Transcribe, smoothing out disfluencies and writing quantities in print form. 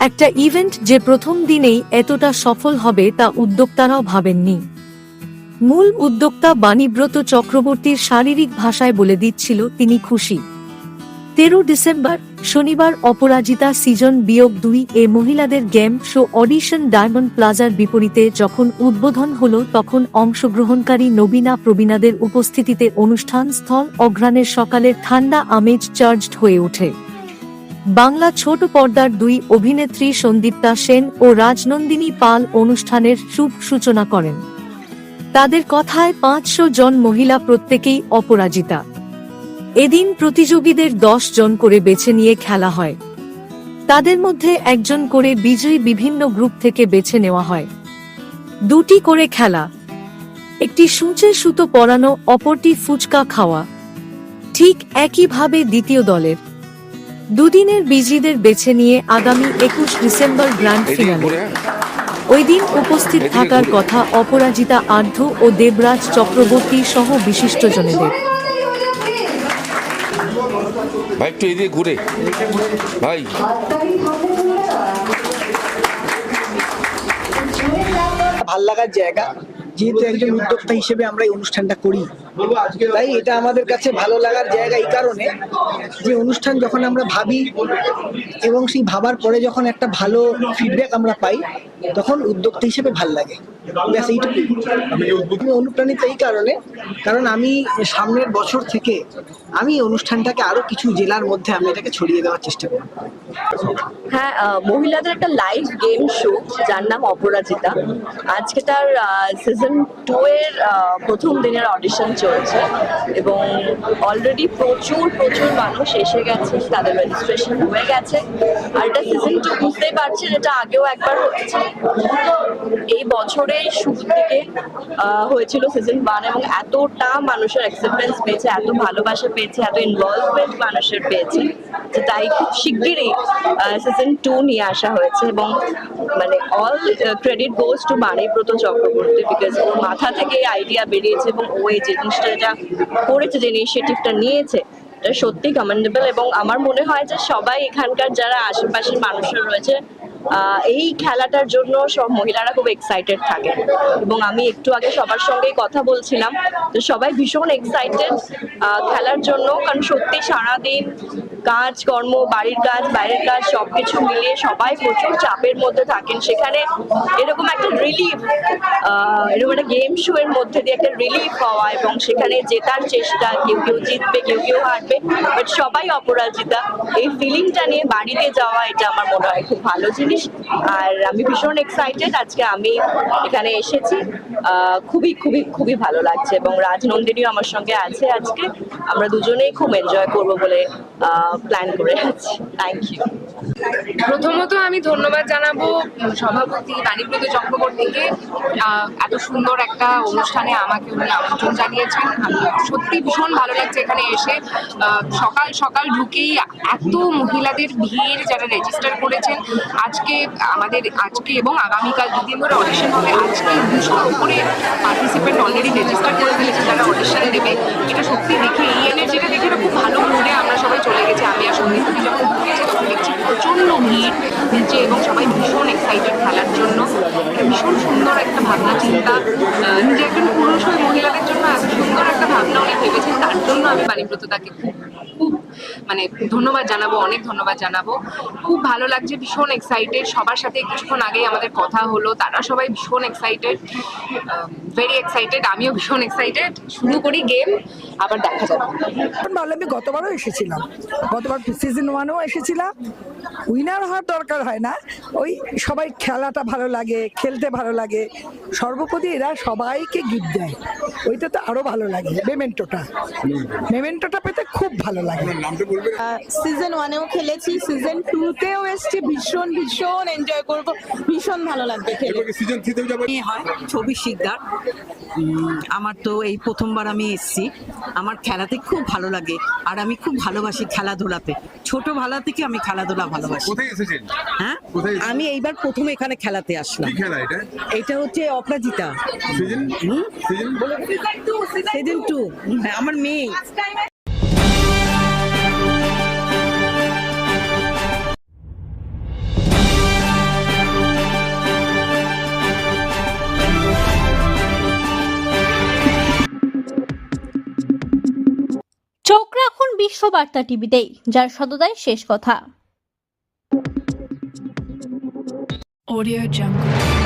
একটা ইভেন্ট যে প্রথম দিনেই এতটা সফল হবে তা উদ্যোক্তারাও ভাবেননি। মূল উদ্যোক্তা বাণীব্রত চক্রবর্তীর শারীরিক ভাষায় বলে দিচ্ছিল তিনি খুশি। 13 ডিসেম্বর শনিবার অপরাজিতা সিজন -2 এ মহিলাদের গেম শো অডিশন ডায়মন্ড প্লাজার বিপরীতে যখন উদ্বোধন হল তখন অংশগ্রহণকারী নবীনা প্রবীণাদের উপস্থিতিতে অনুষ্ঠান স্থল অঘ্রাণের সকালের ঠান্ডা আমেজ চার্জড হয়ে ওঠে। বাংলা ছোট পর্দার দুই অভিনেত্রী সন্দীপ্তা সেন ও রাজনন্দিনী পাল অনুষ্ঠানের শুভ সূচনা করেন। তাদের কথায় 500 জন মহিলা প্রত্যেকেই অপরাজিতা। এদিন প্রতিযোগীদের 10 জন করে বেছে নিয়ে খেলা হয়। তাদের মধ্যে একজন করে বিজয়ী বিভিন্ন গ্রুপ থেকে বেছে নেওয়া হয়। 2টি করে খেলা, একটি সূচে সুতো পরানো, অপরটি ফুচকা খাওয়া। ঠিক একইভাবে দ্বিতীয় দলের দুদিনের বিজয়ীদের বেছে নিয়ে আগামী 21 ডিসেম্বর গ্র্যান্ড ফিনালে। ওই দিন উপস্থিত থাকার কথা অপরাজিতা, আর্ধ ও দেবরাজ চক্রবর্তী সহ বিশিষ্টজনেদের। ভাই একটু এদিকে ঘুরে ভাই। ভাল লাগার জায়গা, যেহেতু একজন উদ্যোক্তা হিসেবে আমরা এই অনুষ্ঠানটা করি, তাই এটা আমাদের কাছে ভালো লাগার জায়গা এই কারণে যে অনুষ্ঠান যখন আমরা ভাবি এবং সেই ভাবার পরে যখন একটা ভালো ফিডব্যাক আমরা পাই তখন উদ্যোক্তা হিসেবে ভাল লাগে। ব্যাস এইটুকুই। আমি অনুপ্রাণিত এই কারণে, কারণ আমি সামনের বছর থেকে আমি অনুষ্ঠানটাকে আরো কিছু জেলার মধ্যে আমি এটাকে ছড়িয়ে দেওয়ার চেষ্টা করব। হ্যাঁ, মহিলাদের একটা লাইভ গেম শো যার নাম অপরাজিতা, আজকে তার সিজন 2 এর প্রথম দিনের অডিশন চলছে এবং অলরেডি প্রচুর মানুষ এসে গেছে, তাদের রেজিস্ট্রেশন হয়ে গেছে। আর এটা সিজন 2 বুঝতেই পারছেন, এটা আগেও একবার হয়েছে। এই বছরের শুরুর দিকে হয়েছিল সিজন 1 এবং এতটা মানুষের অ্যাকসেপ্টেন্স পেয়েছে, এত ভালোবাসা পেয়েছে, এত ইনভলভমেন্ট মানুষের পেয়েছে যে তাই খুব শিগগিরই সিজন 2 নিয়ে আসা হয়েছে। এবং মানে all credit goes to Banibrata Chakraborty, because ওর মাথা থেকে এই আইডিয়া বেরিয়েছে এবং ও এই জিনিসটা যেটা করেছে, যে ইনিশিয়েটিভটা নিয়েছে, এটা সত্যি কমেন্ডেবল। এবং আমার মনে হয় যে সবাই এখানকার যারা আশেপাশের মানুষরা রয়েছে এই খেলাটার জন্য সব মহিলারা খুব এক্সাইটেড থাকে। এবং আমি একটু আগে সবার সঙ্গেই কথা বলছিলাম, তো সবাই ভীষণ এক্সাইটেড খেলার জন্য, কারণ সত্যি সারাদিন কাজ কর্ম, বাড়ির কাজ, বাইরের কাজ সবকিছু মিলিয়ে সবাই প্রচুর চাপের মধ্যে থাকেন। সেখানে এরকম একটা রিলিফ, এরকম একটা গেম শো এর মধ্যে দিয়ে একটা রিলিফ পাওয়া এবং সেখানে জেতার চেষ্টা, কেউ কেউ জিতবে, কেউ হারবে, বাট সবাই অপরাজিতা, এই ফিলিংটা নিয়ে বাড়িতে যাওয়া, এটা আমার মনে হয় খুব ভালো জিনিস। আর আমি ভীষণ এক্সাইটেড, আজকে আমি এখানে এসেছি, খুবই ভালো লাগছে। এবং রাজনন্দিনীও আমার সঙ্গে আছে আজকে, আমরা দুজনেই খুব এনজয় করবো বলে প্ল্যান করে আছি। Thank you. প্রথমত আমি ধন্যবাদ জানাবো সভাপতি বাণীব্রত চক্রবর্তীকে, এত সুন্দর একটা অনুষ্ঠানে আমাকে উনি আমন্ত্রণ জানিয়েছেন। আমি সত্যি ভীষণ ভালো লাগছে এখানে এসে। সকাল ঢুকেই এত মহিলাদের ভিড়, যারা রেজিস্টার করেছেন। আজকে এবং আগামীকাল 2 দিন ধরে অডিশন হবে। আজকে 200-র উপরে পার্টিসিপেন্ট অলরেডি রেজিস্টার করে ফেলেছে যারা অডিশন দেবে। এটা সত্যি দেখে এই এনার্জিটা দেখে খুব ভালো মুডে আমরা সবাই চলে গেছি। আমি আর সন্দীপতি যখন ঢুকেছি তখন দেখছি প্রচণ্ড ভিড় নিচে এবং সবাই ভীষণ এক্সাইটেড খেলার জন্য। ভীষণ সুন্দর একটা ভাবনা চিন্তা, নিজে একজন পুরুষ হয়ে মহিলাদের জন্য এত সুন্দর একটা ভাবনা উনি ভেবেছেন, তার জন্য আমি বাণীব্রত তাকে খুব মানে ধন্যবাদ জানাবো, অনেক ধন্যবাদ জানাবো। খুব ভালো লাগছে, ভীষণ এক্সাইটেড। সবার সাথে কিছুক্ষণ আগেই আমাদের কথা হলো, তারা সবাই ভীষণ এক্সাইটেড, ভেরি এক্সাইটেড। আমিও ভীষণ এক্সাইটেড। শুরু করি গেম, আবার দেখা যাবে। আমি গতবারও এসেছিলাম, গতবার সিজন 1-ও এসেছিলাম। উইনার হওয়ার দরকার হয় না, ওই সবাই খেলাটা ভালো লাগে, খেলতে ভালো লাগে। সর্বোপরি এরা সবাইকে গিফট দেয়, ওইটা তো আরো ভালো লাগে। মেমেন্টোটা পেতে খুব ভালো লাগে। সিজন 1-এও খেলেছি, সিজন 2-তেও এসেছি, ভীষণ এনজয় করব, ভীষণ ভালো লাগবে খেলে। সিজন 3-তেও যাবে। হয় ছবি শিকদার, আমার তো এই প্রথমবার আমি এসেছি। আমার খেলাতে খুব ভালো লাগে আর আমি খুব ভালোবাসি খেলাধুলাতে। ছোটবেলা থেকে আমি খেলাধুলা ভালোবাসি। কোথায় এসেছেন? হ্যাঁ, আমি এইবার প্রথম এখানে খেলাতে আসলাম। কি খেলা এটা? এটা হচ্ছে অপরাজিতা সিজন সিজন 2। আমার মেয়ে বিশ্ববার্তা টিভিতেই, যার সততাই শেষ কথা। Audio Jungle.